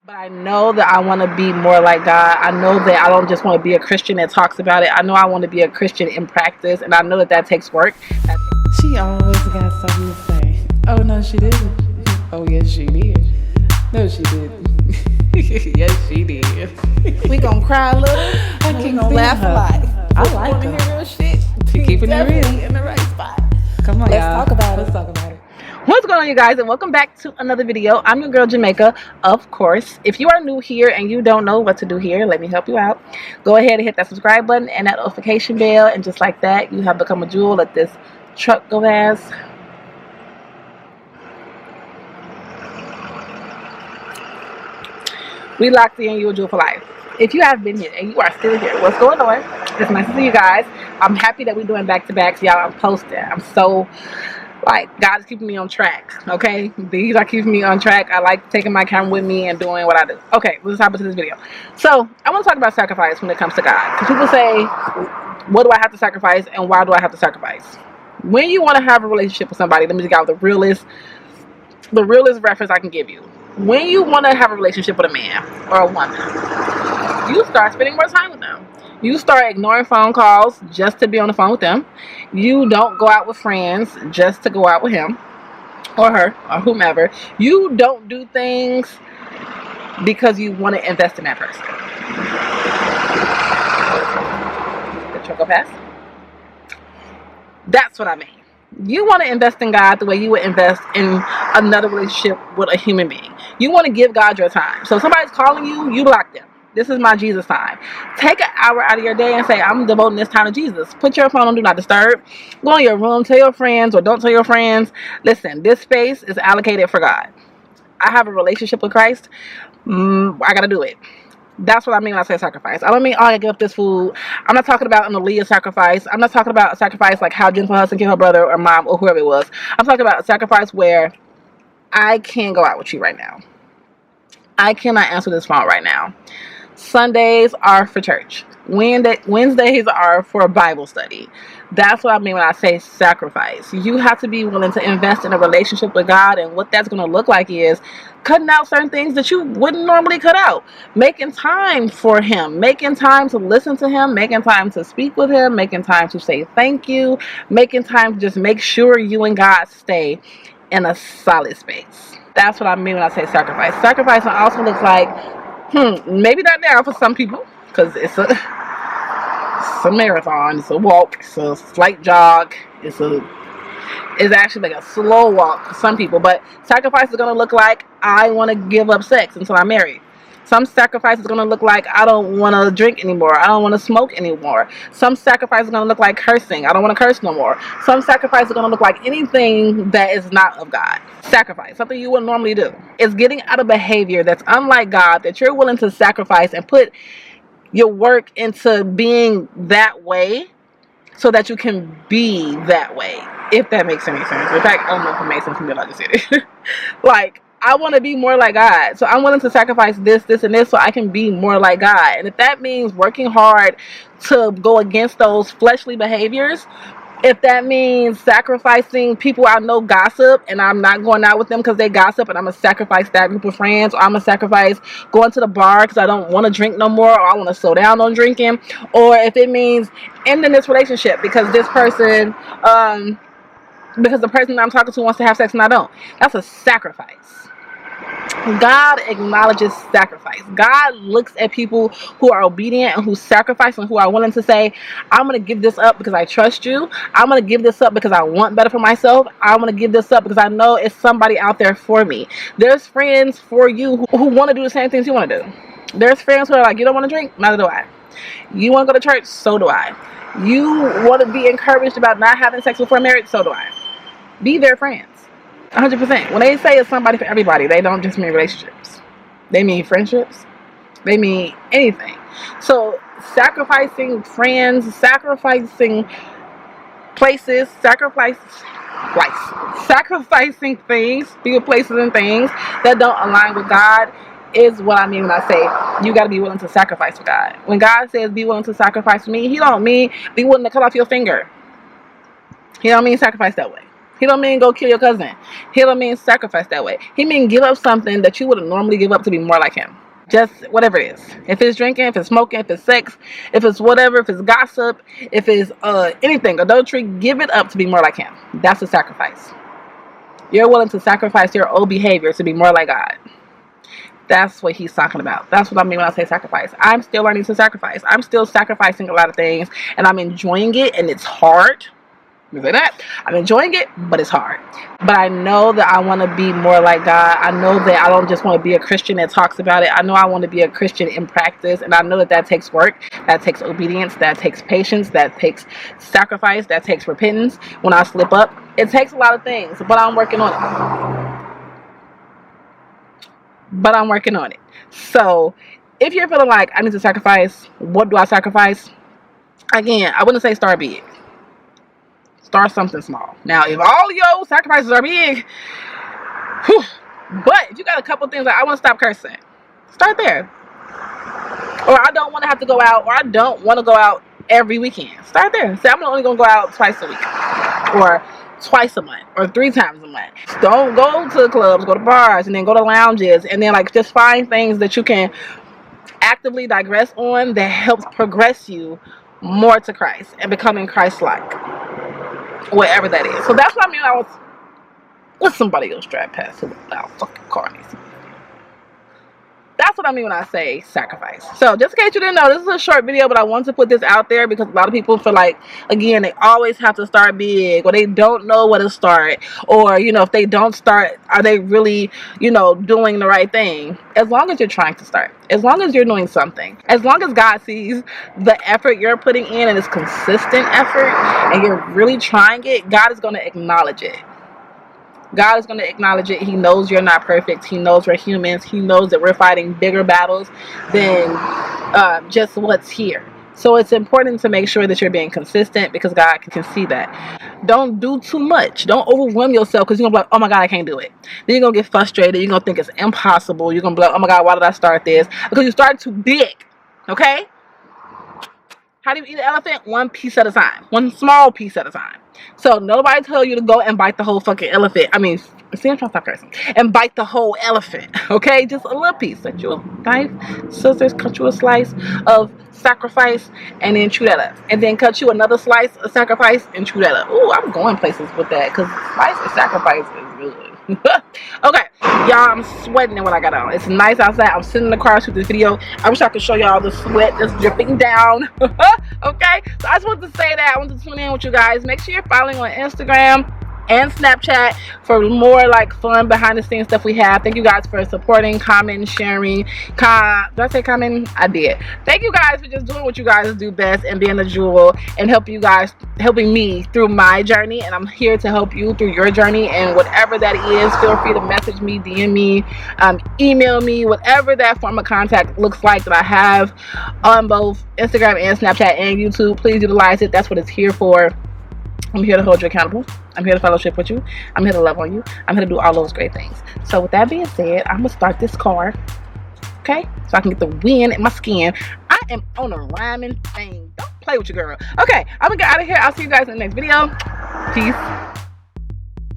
But I know that I want to be more like God. I know that I don't just want to be a Christian that talks about it. I know I want to be a Christian in practice, and I know that takes work. She always got something to say. Oh, no, she didn't. Oh, yes, she did. No, she didn't. Yes, she did. We gonna cry a little, and we gonna laugh a lot. I like her. Hear real shit. She keeping it real. In the right spot. Come on, Let's y'all. talk about it. Let's talk about it. What's going on, you guys, and welcome back to another video. I'm your girl Jamaica, of course. If you are new here and you don't know what to do here, let me help you out. Go ahead and hit that subscribe button and that notification bell, and just like that, you have become a jewel. Let this truck go past. We locked in. You a jewel for life. If you have been here and you are still here, what's going on? It's nice to see you guys. I'm happy that we're doing back-to-backs. Y'all, I'm posting. I'm so... God's keeping me on track, okay? These are keeping me on track. I like taking my camera with me and doing what I do. Okay, let's hop into this video. So, I want to talk about sacrifice when it comes to God. Because people say, what do I have to sacrifice and why do I have to sacrifice? When you want to have a relationship with somebody, let me just get out the realest reference I can give you. When you want to have a relationship with a man or a woman, you start spending more time with them. You start ignoring phone calls just to be on the phone with them. You don't go out with friends just to go out with him or her or whomever. You don't do things because you want to invest in that person. The truck go past. That's what I mean. You want to invest in God the way you would invest in another relationship with a human being. You want to give God your time. So if somebody's calling you, you block them. This is my Jesus time. Take an hour out of your day and say, I'm devoting this time to Jesus. Put your phone on Do Not Disturb. Go in your room. Tell your friends or don't tell your friends. Listen, this space is allocated for God. I have a relationship with Christ. I got to do it. That's what I mean when I say sacrifice. I don't mean, oh, I give up this food. I'm not talking about an Aaliyah sacrifice. I'm not talking about a sacrifice like how Jennifer Hudson killed her brother or mom or whoever it was. I'm talking about a sacrifice where I can't go out with you right now. I cannot answer this phone right now. Sundays are for church. Wednesdays are for Bible study. That's what I mean when I say sacrifice. You have to be willing to invest in a relationship with God, and what that's going to look like is cutting out certain things that you wouldn't normally cut out. Making time for Him. Making time to listen to Him. Making time to speak with Him. Making time to say thank you. Making time to just make sure you and God stay in a solid space. That's what I mean when I say sacrifice. Sacrifice also looks like maybe not now for some people, because it's a marathon, it's a walk, it's a slight jog, it's actually like a slow walk for some people. But sacrifice is going to look like I want to give up sex until I'm married. Some sacrifice is going to look like I don't want to drink anymore. I don't want to smoke anymore. Some sacrifice is going to look like cursing. I don't want to curse no more. Some sacrifice is going to look like anything that is not of God. Sacrifice, something you wouldn't normally do. It's getting out of behavior that's unlike God, that you're willing to sacrifice and put your work into being that way so that you can be that way, if that makes any sense. In fact, I don't know if it makes sense to me, like I said it. Like, I want to be more like God. So I'm willing to sacrifice this, and this so I can be more like God. And if that means working hard to go against those fleshly behaviors, if that means sacrificing people I know gossip and I'm not going out with them because they gossip, and I'm going to sacrifice that group of friends, or I'm going to sacrifice going to the bar because I don't want to drink no more, or I want to slow down on drinking, or if it means ending this relationship because this person, because the person I'm talking to wants to have sex and I don't. That's a sacrifice. God acknowledges sacrifice. God looks at people who are obedient and who sacrifice and who are willing to say, I'm going to give this up because I trust you. I'm going to give this up because I want better for myself. I'm going to give this up because I know it's somebody out there for me. There's friends for you who want to do the same things you want to do. There's friends who are like, you don't want to drink? Neither do I. You want to go to church? So do I. You want to be encouraged about not having sex before marriage? So do I. Be their friends. 100%. When they say it's somebody for everybody, they don't just mean relationships. They mean friendships. They mean anything. So sacrificing friends, sacrificing places, sacrificing things, people, places, and things that don't align with God is what I mean when I say you got to be willing to sacrifice for God. When God says be willing to sacrifice for me, He don't mean be willing to cut off your finger. He don't mean sacrifice that way. He don't mean go kill your cousin. He don't mean sacrifice that way. He mean give up something that you would normally give up to be more like him. Just whatever it is. If it's drinking, if it's smoking, if it's sex, if it's whatever, if it's gossip, if it's anything, adultery, give it up to be more like him. That's a sacrifice. You're willing to sacrifice your old behavior to be more like God. That's what he's talking about. That's what I mean when I say sacrifice. I'm still learning to sacrifice. I'm still sacrificing a lot of things, and I'm enjoying it, and it's hard. Let me say that. I'm enjoying it, but it's hard. But I know that I want to be more like God. I know that I don't just want to be a Christian that talks about it. I know I want to be a Christian in practice, and I know that that takes work, that takes obedience, that takes patience, that takes sacrifice, that takes repentance. When I slip up, it takes a lot of things, but I'm working on it. So if you're feeling like I need to sacrifice, what do I sacrifice? Again, I wouldn't say start big. Start something small. Now, if all your sacrifices are big, whew, but if you got a couple things like I want to stop cursing, start there. Or I don't want to have to go out, or I don't want to go out every weekend. Start there. Say I'm only going to go out twice a week, or twice a month, or 3 times a month. Don't go to clubs, go to bars, and then go to lounges, and then like just find things that you can actively digress on that helps progress you more to Christ and becoming Christ-like. Whatever that is. So that's what I mean. I was with somebody else drive past without fucking car. That's what I mean when I say sacrifice. So just in case you didn't know, this is a short video, but I want to put this out there because a lot of people feel like, again, they always have to start big, or they don't know where to start, or, you know, if they don't start, are they really, you know, doing the right thing? As long as you're trying to start, as long as you're doing something, as long as God sees the effort you're putting in and it's consistent effort and you're really trying it, God is going to acknowledge it. God is going to acknowledge it. He knows you're not perfect. He knows we're humans. He knows that we're fighting bigger battles than just what's here. So it's important to make sure that you're being consistent because God can see that. Don't do too much. Don't overwhelm yourself because you're going to be like, oh my God, I can't do it. Then you're going to get frustrated. You're going to think it's impossible. You're going to be like, oh my God, why did I start this? Because you started too big. Okay? How do you eat an elephant? One piece at a time. One small piece at a time. So nobody tell you to go and bite the whole fucking elephant. I mean, see, I'm trying to stop cursing. And bite the whole elephant. Okay? Just a little piece. Cut you a knife, scissors, cut you a slice of sacrifice, and then chew that up. And then cut you another slice of sacrifice and chew that up. Ooh, I'm going places with that because slice of sacrifice is good. Okay, y'all, I'm sweating when I got on. It's nice outside. I'm sitting in the car with this video. I wish I could show y'all the sweat that's dripping down. Okay, so I just wanted to say that. I wanted to tune in with you guys. Make sure you're following on Instagram and Snapchat for more like fun behind the scenes stuff we have. Thank you guys for supporting, commenting, sharing. Did I say commenting? I did. Thank you guys for just doing what you guys do best and being a jewel and helping me through my journey. And I'm here to help you through your journey, and whatever that is, feel free to message me, DM me, email me, whatever that form of contact looks like that I have on both Instagram and Snapchat and YouTube. Please utilize it. That's what it's here for. I'm here to hold you accountable. I'm here to fellowship with you. I'm here to love on you. I'm here to do all those great things. So with that being said, I'm going to start this car. Okay? So I can get the wind in my skin. I am on a rhyming thing. Don't play with your girl. Okay. I'm going to get out of here. I'll see you guys in the next video. Peace.